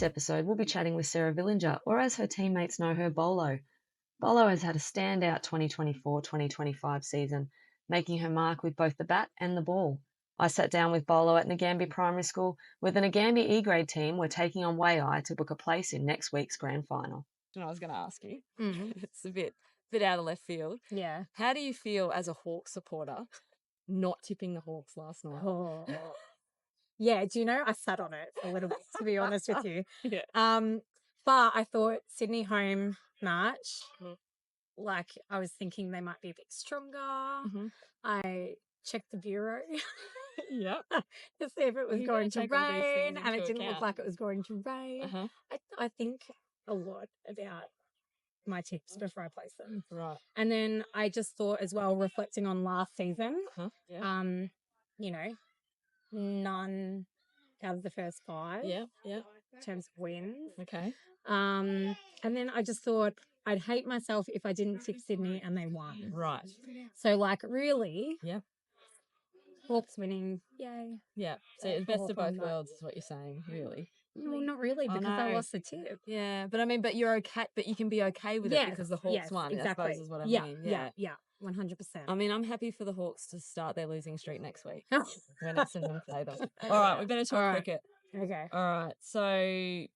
episode, we'll be chatting with Sarah Villinger, or as her teammates know her, Bolo. Bolo has had a standout 2024-2025 season, making her mark with both the bat and the ball. I sat down with Bolo at Nagambie Primary School, where the Nagambie E Grade team were taking on Waaia to book a place in next week's grand final. And I was going to ask you, it's a bit out of left field. Yeah. How do you feel as a Hawks supporter not tipping the Hawks last night? Oh. Yeah, do you know, I sat on it a little bit, to be honest with you. Yeah. But I thought Sydney home match, like I was thinking they might be a bit stronger. I checked the bureau Yeah. to see if it was going to rain, and it didn't look like it was going to rain. I think a lot about my tips before I place them. Right. And then I just thought as well, reflecting on last season, you know, none out of the first 5. Yeah. In terms of wins. Okay. And then I just thought I'd hate myself if I didn't tip Sydney and they won. Right. So like really, Yeah. Hawks winning, yay. Yeah. So it's best of both worlds is what you're saying, really. Well, not really, because I lost the tip. Yeah, but I mean, but you're okay, but you can be okay with it because the Hawks won. Exactly. I suppose is what I mean. Yeah, 100%. I mean, I'm happy for the Hawks to start their losing streak next week when it's in play them. All right, we better talk cricket. Okay. All right, so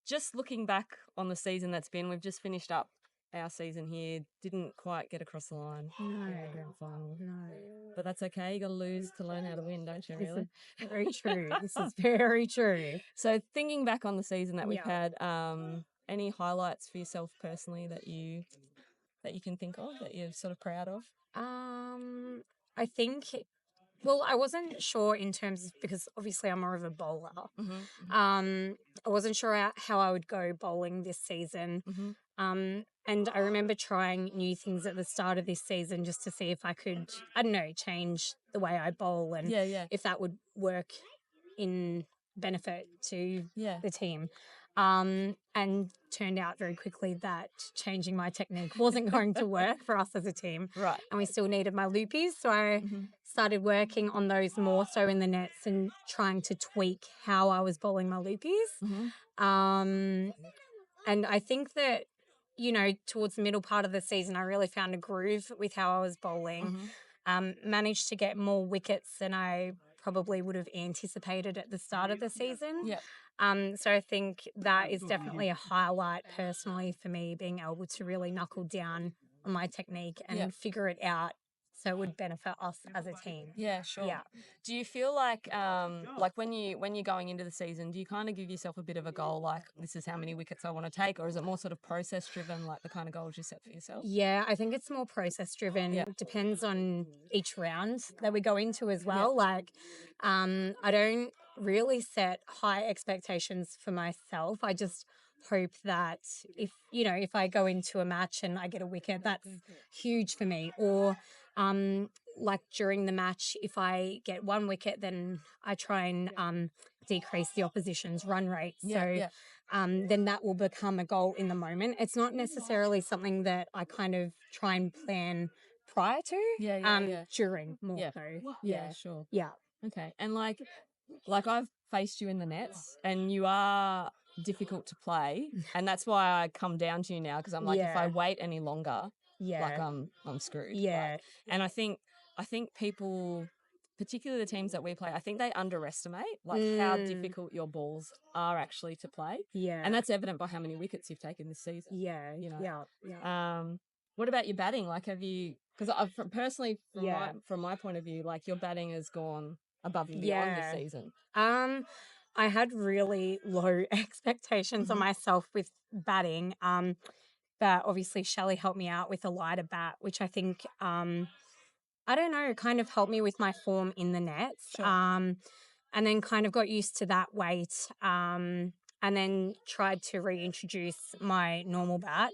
just looking back on the season that's been, we've just finished up our season here. Didn't quite get across the line. No. Grand final. No. But that's okay. You got to lose to learn how to win, don't you? Really? This is very true. This is very true. So thinking back on the season that we've had, any highlights for yourself personally that you can think of that you're sort of proud of? I think, well, I wasn't sure in terms of, because obviously I'm more of a bowler. I wasn't sure how I would go bowling this season. And I remember trying new things at the start of this season just to see if I could, I don't know, change the way I bowl and if that would work in benefit to the team. And turned out very quickly that changing my technique wasn't going to work for us as a team. Right. And we still needed my loopies. So I started working on those more so in the nets and trying to tweak how I was bowling my loopies. And I think that, you know, towards the middle part of the season, I really found a groove with how I was bowling. Managed to get more wickets than I probably would have anticipated at the start of the season. So I think that is definitely a highlight personally for me, being able to really knuckle down on my technique and figure it out so it would benefit us as a team. Yeah, sure. Yeah. Do you feel like when you're going into the season, do you kind of give yourself a bit of a goal, like this is how many wickets I want to take, or is it more sort of process driven, like the kind of goals you set for yourself? Yeah, I think it's more process driven. It depends on each round that we go into as well. Like, I don't really set high expectations for myself. I just hope that if I go into a match and I get a wicket, that's huge for me. Or like during the match, if I get 1 wicket, then I try and decrease the opposition's run rate. Then that will become a goal in the moment. It's not necessarily something that I kind of try and plan prior to. During more so. Yeah, sure. Yeah. Okay. And like I've faced you in the nets and you are difficult to play, and that's why I come down to you now, because I'm like, if I wait any longer, like I'm screwed. Yeah. And I think people, particularly the teams that we play, I think they underestimate like how difficult your balls are actually to play. Yeah. And that's evident by how many wickets you've taken this season. Yeah. You know. Yeah. What about your batting? Like, have you? Because personally, from my point of view, like your batting has gone above and beyond this season. I had really low expectations on myself with batting. But obviously Shelley helped me out with a lighter bat, which I think, I don't know, kind of helped me with my form in the nets. Sure. And then kind of got used to that weight. And then tried to reintroduce my normal bat,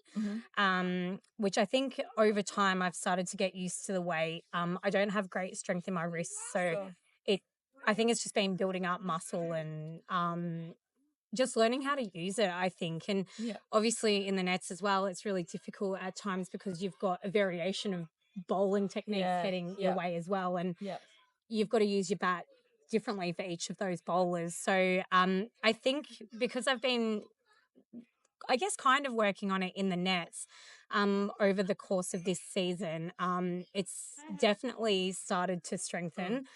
which I think over time I've started to get used to the weight. I don't have great strength in my wrists, so I think it's just been building up muscle and just learning how to use it, I think. And obviously in the nets as well, it's really difficult at times because you've got a variation of bowling techniques heading your way as well. And you've got to use your bat differently for each of those bowlers. So I think because I've been, I guess, kind of working on it in the nets over the course of this season, it's definitely started to strengthen.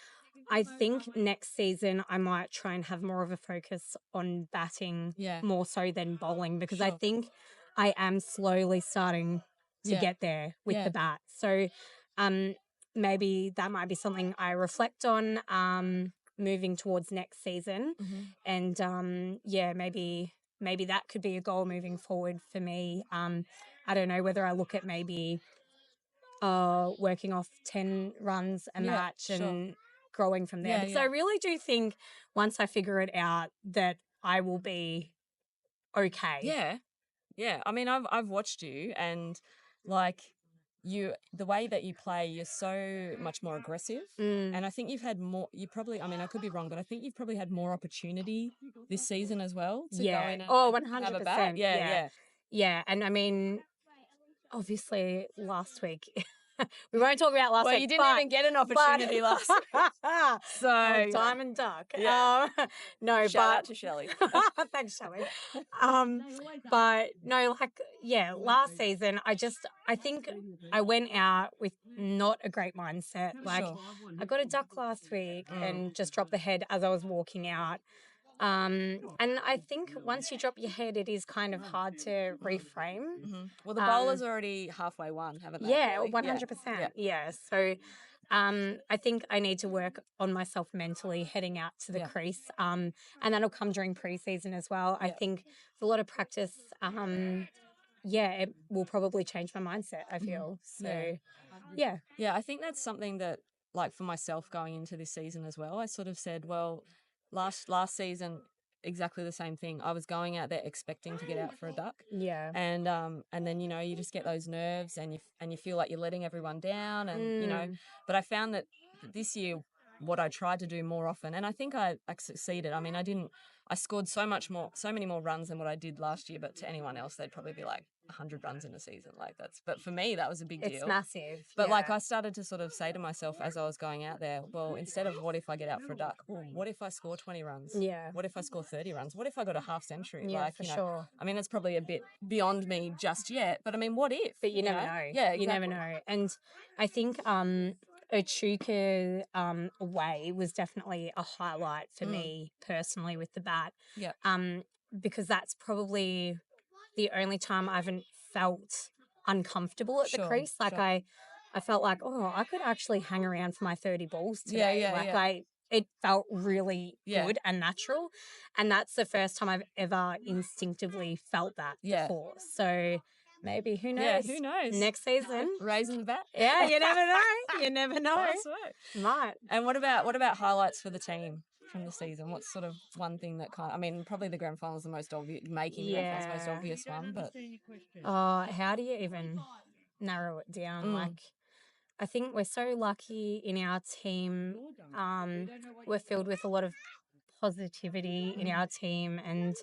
I think next season I might try and have more of a focus on batting more so than bowling, because I think I am slowly starting to get there with the bat. So maybe that might be something I reflect on moving towards next season. And maybe that could be a goal moving forward for me. I don't know whether I look at maybe working off 10 runs a match and growing from there. Because I really do think once I figure it out that I will be okay. Yeah. Yeah. I mean, I've watched you, and like the way that you play, you're so much more aggressive. And I think you've had more, I mean, I could be wrong, but I think you've probably had more opportunity this season as well to go in and 100%. have a bat. Yeah. And I mean, obviously last week, we won't talk about last week. Well, you didn't even get an opportunity last week. So Diamond Duck. Yeah. No, Shout out to Shelley. Thanks, Shelley. But no, last season I think I went out with not a great mindset. Like I got a duck last week and just dropped the head as I was walking out. And I think once you drop your head, it is kind of hard to reframe. Well, the bowler's already halfway won, haven't they? Yeah, 100%. Yeah. So I think I need to work on myself mentally heading out to the crease. And that'll come during preseason as well. I think with a lot of practice, it will probably change my mindset, I feel. So, yeah. Yeah, I think that's something that, like, for myself going into this season as well, I sort of said, well, last season, exactly the same thing. I was going out there expecting to get out for a duck. Yeah. And then, you know, you just get those nerves and you feel like you're letting everyone down, and you know, but I found that this year what I tried to do more often, and I think I succeeded. I mean, I scored so many more runs than what I did last year, but to anyone else they'd probably be like 100 runs in a season. Like but for me that was a big deal. It's massive. But like I started to sort of say to myself as I was going out there, well, instead of what if I get out for a duck, well, what if I score 20 runs? Yeah. What if I score 30 runs? What if I got a half century? Yeah, like, for you know, sure. I mean, it's probably a bit beyond me just yet, but I mean, what if? But you never know. Yeah, exactly. You never know. And I think Echuca away was definitely a highlight for me personally with the bat. Yeah. Because that's probably the only time I haven't felt uncomfortable at the crease. Like I felt like, I could actually hang around for my 30 balls today. It felt really good and natural. And that's the first time I've ever instinctively felt that before. So maybe, who knows? Yeah, who knows? Next season. Raising the bat. Yeah, you never know. You never know. That's right. Might. And what about highlights for the team from the season? What's sort of one thing that I mean, probably the grand final is the most obvious, making the grand final is the most obvious one, but how do you even narrow it down? Like, I think we're so lucky in our team. We're filled with a lot of positivity in our team, and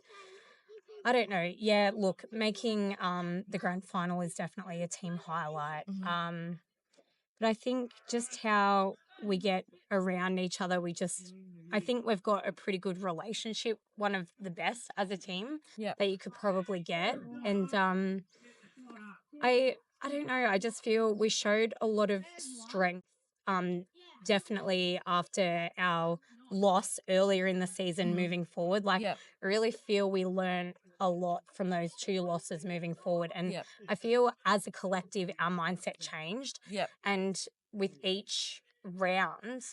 I don't know. Yeah, look, making the grand final is definitely a team highlight. But I think just how we get around each other, I think we've got a pretty good relationship, one of the best as a team that you could probably get. And I don't know, I just feel we showed a lot of strength, definitely after our loss earlier in the season moving forward. Like, I really feel we learned a lot from those 2 losses moving forward. And I feel as a collective, our mindset changed. And with each round,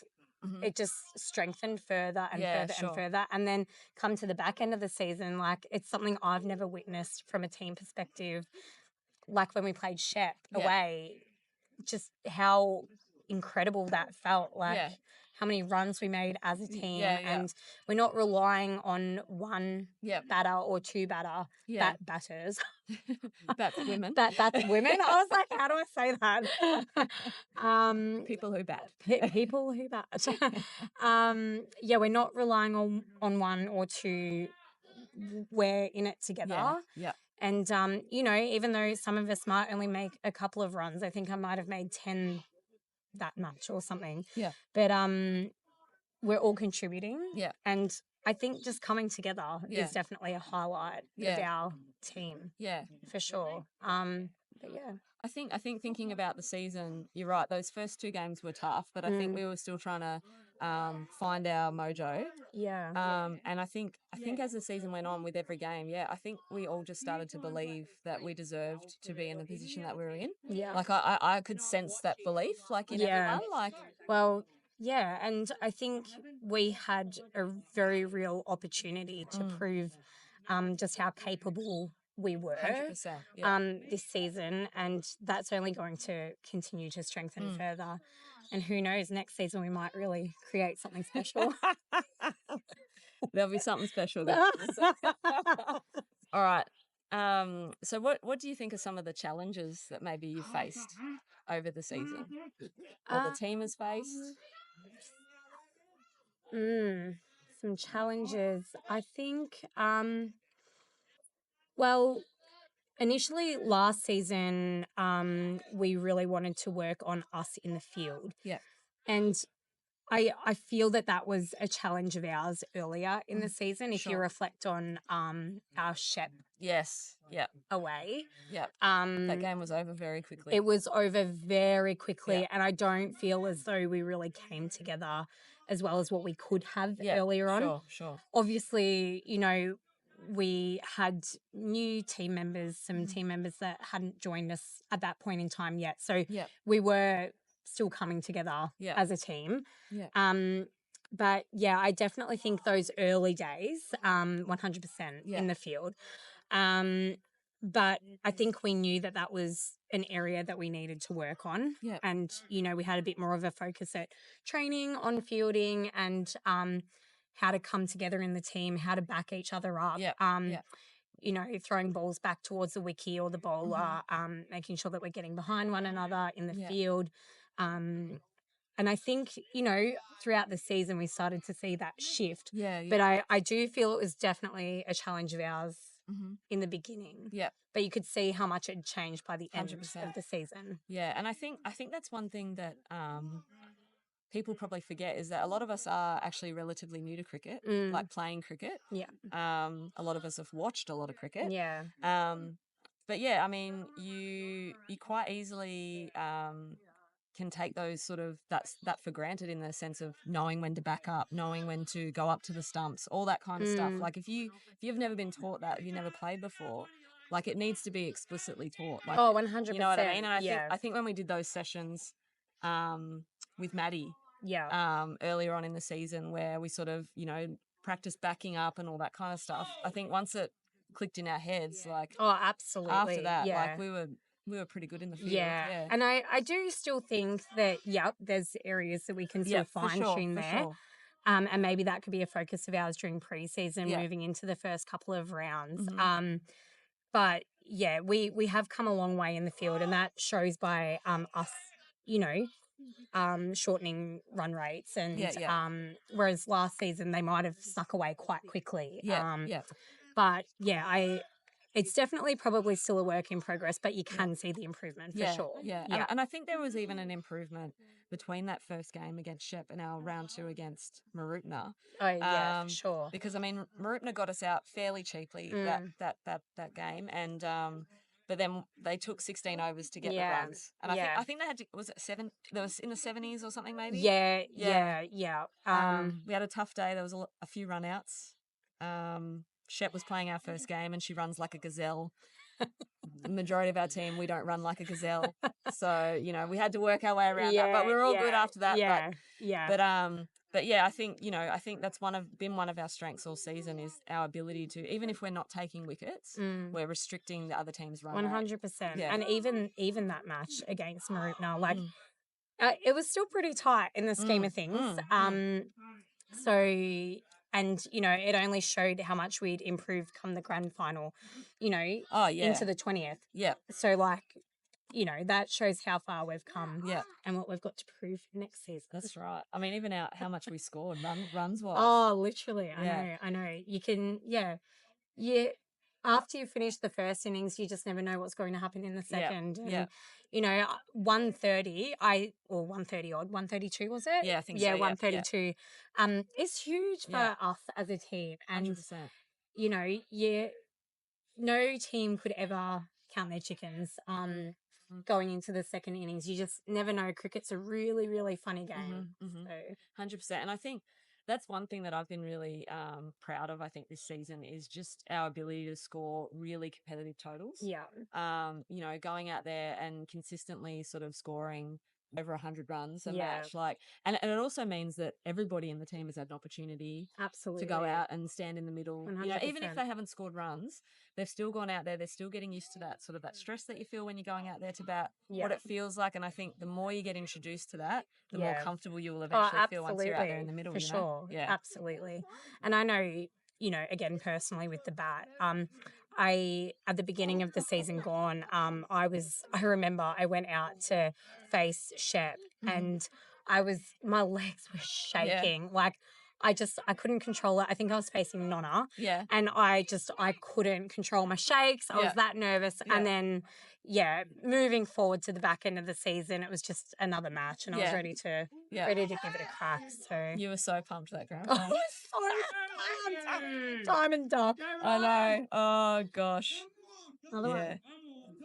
it just strengthened further and further and further. And then come to the back end of the season, like, it's something I've never witnessed from a team perspective. Like when we played Shep away, just how incredible that felt. Like how many runs we made as a team. And we're not relying on one batter or 2 batters. Bat women. Bat women. I was like, how do I say that? People who bat. People who bat. We're not relying on 1 or 2. We're in it together. Yeah. And, you know, even though some of us might only make a couple of runs, I think I might have made 10 that match or something. Yeah. But we're all contributing. Yeah. And I think just coming together is definitely a highlight of our team. Yeah. For sure. But yeah. I think thinking about the season, you're right. Those first 2 games were tough, but I think we were still trying to find our mojo. Yeah. And I think as the season went on with every game, I think we all just started to believe that we deserved to be in the position that we were in. Yeah. Like I could sense that belief, like in everyone. Like, well, yeah, and I think we had a very real opportunity to prove just how capable we were 100%, this season, and that's only going to continue to strengthen further. And who knows, next season we might really create something special. There'll be something special there. All right. So what do you think are some of the challenges that maybe you faced over the season, or the team has faced? Some challenges. I think, well, initially last season, we really wanted to work on us in the field. Yeah. And I feel that was a challenge of ours earlier in the season. If you reflect on our Shep away. Yeah. That game was over very quickly. It was over very quickly, and I don't feel as though we really came together as well as what we could have earlier on. Sure. Obviously, you know, we had new team members, some team members that hadn't joined us at that point in time yet. So we were still coming together as a team. Yeah. But yeah, I definitely think those early days, 100% in the field. But I think we knew that was an area that we needed to work on. Yeah. And, you know, we had a bit more of a focus at training, on fielding, and how to come together in the team, how to back each other up. You know, throwing balls back towards the wicket or the bowler, making sure that we're getting behind one another in the field. And I think, you know, throughout the season we started to see that shift. But I do feel it was definitely a challenge of ours in the beginning. Yeah. But you could see how much it changed by the end 100%. of the season. Yeah, and I think that's one thing that people probably forget is that a lot of us are actually relatively new to cricket, like playing cricket. Yeah. A lot of us have watched a lot of cricket. Yeah. But yeah, I mean, you quite easily can take those sort of that for granted in the sense of knowing when to back up, knowing when to go up to the stumps, all that kind of stuff. Like if you've never been taught that, if you've never played before, like it needs to be explicitly taught. Like, 100%. You know what I mean? And I think when we did those sessions with Maddie earlier on in the season where we sort of, you know, practiced backing up and all that kind of stuff, I think once it clicked in our heads, like absolutely. after that, like we were pretty good in the field. Yeah. And I do still think that, there's areas that we can sort of fine-tune there. Sure. And maybe that could be a focus of ours during pre-season, moving into the first couple of rounds. But, yeah, we have come a long way in the field, and that shows by us, you know, shortening run rates. And whereas last season they might have snuck away quite quickly. But, it's definitely probably still a work in progress, but you can see the improvement for sure. Yeah. And I think there was even an improvement between that first game against Shep and our round 2 against Marupna. Oh, yeah, for sure. Because, I mean, Marupna got us out fairly cheaply that game. And but then they took 16 overs to get the runs. And I think they had to, was it 7? There was in the 70s or something maybe? Yeah. We had a tough day. There was a few run outs. Shep was playing our first game and she runs like a gazelle. The majority of our team, we don't run like a gazelle. So, you know, we had to work our way around that. But we were all good after that. But yeah, I think that's been one of our strengths all season is our ability to, even if we're not taking wickets, we're restricting the other team's run rate. 100%. And even that match against Marupna, like it was still pretty tight in the scheme of things. So... And, you know, it only showed how much we'd improved come the grand final, you know, into the 20th. Yeah. So, like, you know, that shows how far we've come and what we've got to prove next season. That's right. I mean, even how much we scored runs-wise. Oh, literally. I know. You can, after you finish the first innings, you just never know what's going to happen in the second. Yeah. And, you know, 130, or 130 odd, 132 was it? Yeah, I think yeah, so. 132. It's huge for us as a team. And, 100%. you know, no team could ever count their chickens going into the second innings. You just never know. Cricket's a really, really funny game. So. 100%. And I think that's one thing that I've been really proud of, I think, this season is just our ability to score really competitive totals. Yeah. You know, going out there and consistently sort of scoring over 100 runs a match. And it also means that everybody in the team has had an opportunity Absolutely. to go out and stand in the middle. 100%. You know, even if they haven't scored runs, they've still gone out there. They're still getting used to that sort of that stress that you feel when you're going out there to bat, what it feels like. And I think the more you get introduced to that, the more comfortable you will eventually feel once you're out there in the middle. For sure. Yeah. Absolutely. And I know, you know, again, personally with the bat, at the beginning of the season gone, I remember I went out to face Shep and my legs were shaking. Like I couldn't control it. I think I was facing Nonna. Yeah. And I couldn't control my shakes. I was that nervous. Yeah. And then, moving forward to the back end of the season, it was just another match and I was ready to give it a crack. So you were so pumped that grand I final. was so pumped. Diamond Duck. I know. Oh gosh. Another one.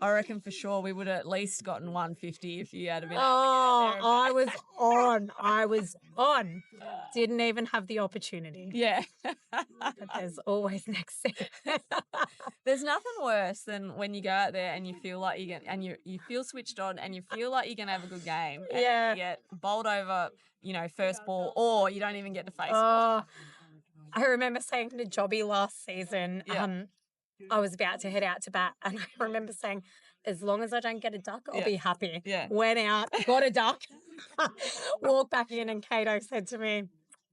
I reckon for sure we would have at least gotten 150 if you had been. I was on. Didn't even have the opportunity. Yeah. But there's always next season. There's nothing worse than when you go out there and you feel like you feel switched on and you feel like you're gonna have a good game. And you get bowled over, you know, first ball, or you don't even get to face it. I remember saying to Jobby last season, I was about to head out to bat, and I remember saying, as long as I don't get a duck, I'll be happy. Yeah. Went out, got a duck, walked back in, and Kato said to me,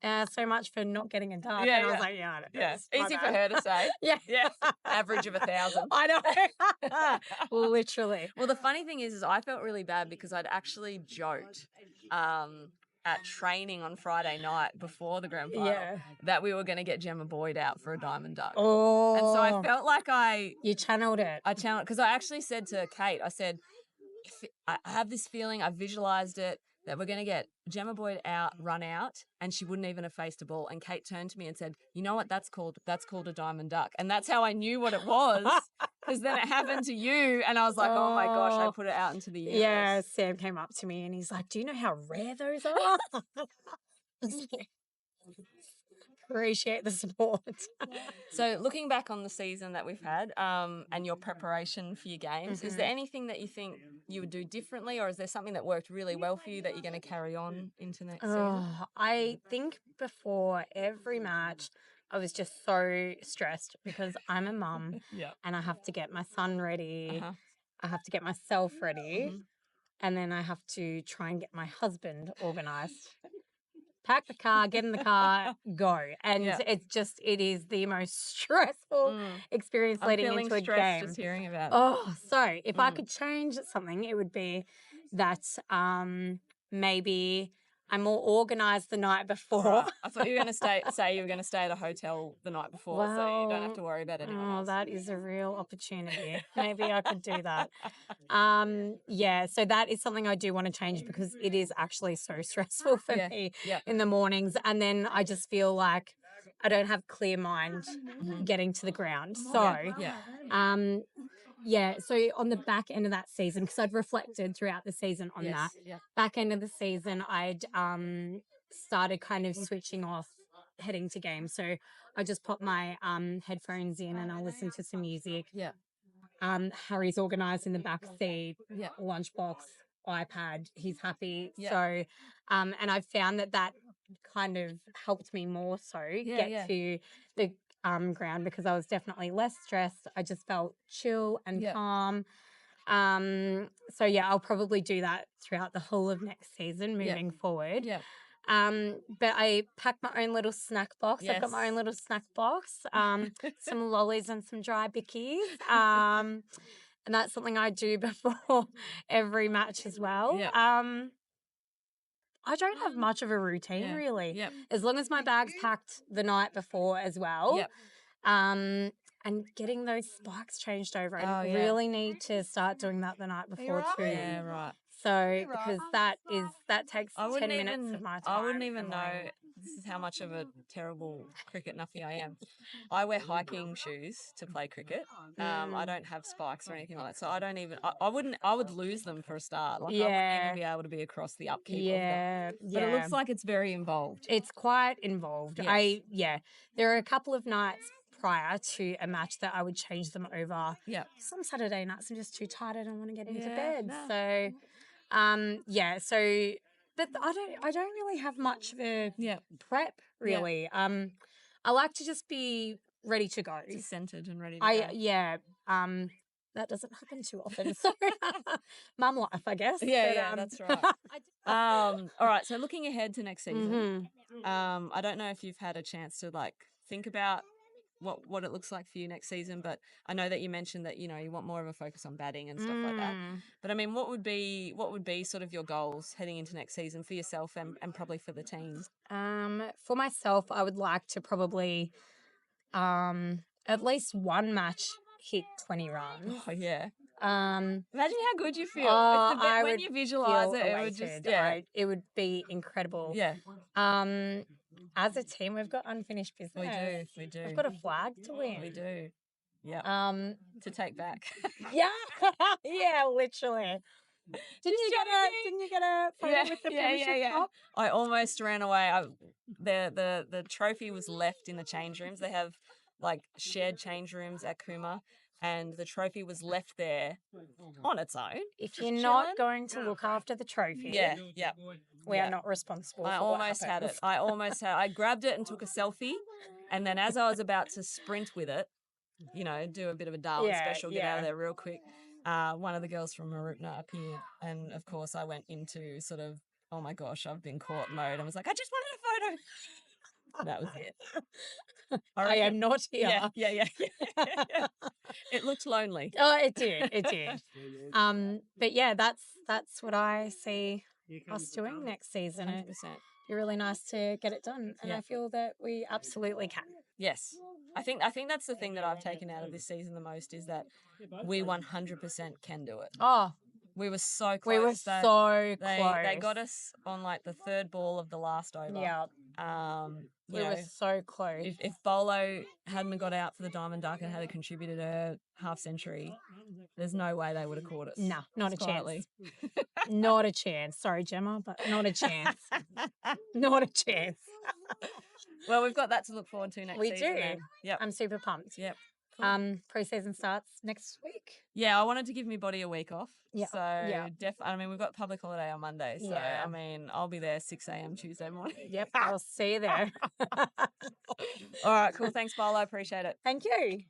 so much for not getting a duck. And I was like, I don't know. Easy for her to say. Yeah. Average of 1,000. I know. Literally. Well, the funny thing is I felt really bad because I'd actually joked at training on Friday night before the grand final that we were going to get Gemma Boyd out for a diamond duck. Oh. And so I felt like You channeled it. I channeled, because I actually said to Kate, I said, I have this feeling, I visualised it, that we're going to get Gemma Boyd run out, and she wouldn't even have faced a ball. And Kate turned to me and said, you know what that's called? That's called a diamond duck. And that's how I knew what it was, because then it happened to you. And I was like, oh my gosh, I put it out into the universe. Yeah, Sam came up to me and he's like, do you know how rare those are? Appreciate the support. So looking back on the season that we've had and your preparation for your games, is there anything that you think you would do differently, or is there something that worked really well for you that you're going to carry on into next season? I think before every match, I was just so stressed because I'm a mum and I have to get my son ready. I have to get myself ready. And then I have to try and get my husband organised. Pack the car, get in the car, go. And it is the most stressful experience leading into a game. Just hearing about it. So if I could change something, it would be that maybe I'm more organised the night before. Right. I thought you were going to say you were going to stay at a hotel the night before, so you don't have to worry about anyone else. That is a real opportunity. Maybe I could do that. So that is something I do want to change because it is actually so stressful for me in the mornings. And then I just feel like I don't have clear mind getting to the ground. So, so on the back end of that season, because I'd reflected throughout the season on that, back end of the season, I'd started kind of switching off heading to games. So I just pop my headphones in and I'll listen to some music. Harry's organised in the back seat, lunchbox, iPad, he's happy. So, and I've found that kind of helped me more so get to the ground because I was definitely less stressed. I just felt chill and calm. I'll probably do that throughout the whole of next season moving forward. But I packed my own little snack box. I've got my own little snack box, some lollies and some dry bickies. And that's something I do before every match as well. I don't have much of a routine really. As long as my bag's packed the night before as well. And and getting those spikes changed over. Oh, I yeah. really need to start doing that the night before too. Yeah, right. So because that takes 10 minutes of my time. I wouldn't even know. This is how much of a terrible cricket nuffy I am. I wear hiking shoes to play cricket. I don't have spikes or anything like that. So I don't even, I would lose them for a start. Like I wouldn't even be able to be across the upkeep of them. But it looks like it's very involved. It's quite involved. Yes. There are a couple of nights prior to a match that I would change them over. Yeah. Some Saturday nights I'm just too tired. I don't want to get into Yeah, bed. no. So, but I don't really have much of a prep really. I like to just be ready to go. Just centered and ready to go. That doesn't happen too often. So, mum life, I guess. Yeah, that's right. All right. So looking ahead to next season, I don't know if you've had a chance to like think about what it looks like for you next season, but I know that you mentioned that you want more of a focus on batting and stuff like that. But I mean, what would be sort of your goals heading into next season for yourself and probably for the teams? For myself, I would like to probably at least one match hit 20 runs. Oh yeah. Imagine how good you feel. When you visualize it, it would just it would be incredible. Yeah. As a team, we've got unfinished business. We do. We've got a flag to win. We do. Yeah. To take back. Yeah. Yeah, literally. Didn't you get a photo with the premiership top? I almost ran away. The trophy was left in the change rooms. They have like shared change rooms at Cooma, and the trophy was left there on its own. If you're not going to look after the trophy, we are not responsible. I almost had it. I grabbed it and took a selfie, and then as I was about to sprint with it, do a bit of a Darwin special, get out of there real quick. One of the girls from Marupna appeared, and of course I went into sort of, oh my gosh, I've been caught mode. I was like, I just wanted a photo. That was it. I am not here. Yeah. It looked lonely. Oh, it did. But yeah, that's what I see us doing next season. 100%. It'd be really nice to get it done, and I feel that we absolutely can. Yes. I think that's the thing that I've taken out of this season the most is that we 100% can do it. Oh, we were so close. We were so close. They got us on like the third ball of the last over. Yeah. We were so close. If Bolo hadn't got out for the Diamond Duck and had contributed a half century, there's no way they would have caught us. No, not a chance. Not a chance. Sorry, Gemma, but not a chance. Not a chance. Well, we've got that to look forward to next season. We do. Yeah, I'm super pumped. Yep. Cool. Pre-season starts next week. Yeah, I wanted to give my body a week off. Yeah. So I mean, we've got public holiday on Monday. So I mean, I'll be there 6 a.m. Tuesday morning. Yep, I'll see you there. All right, cool. Thanks, Bolo. I appreciate it. Thank you.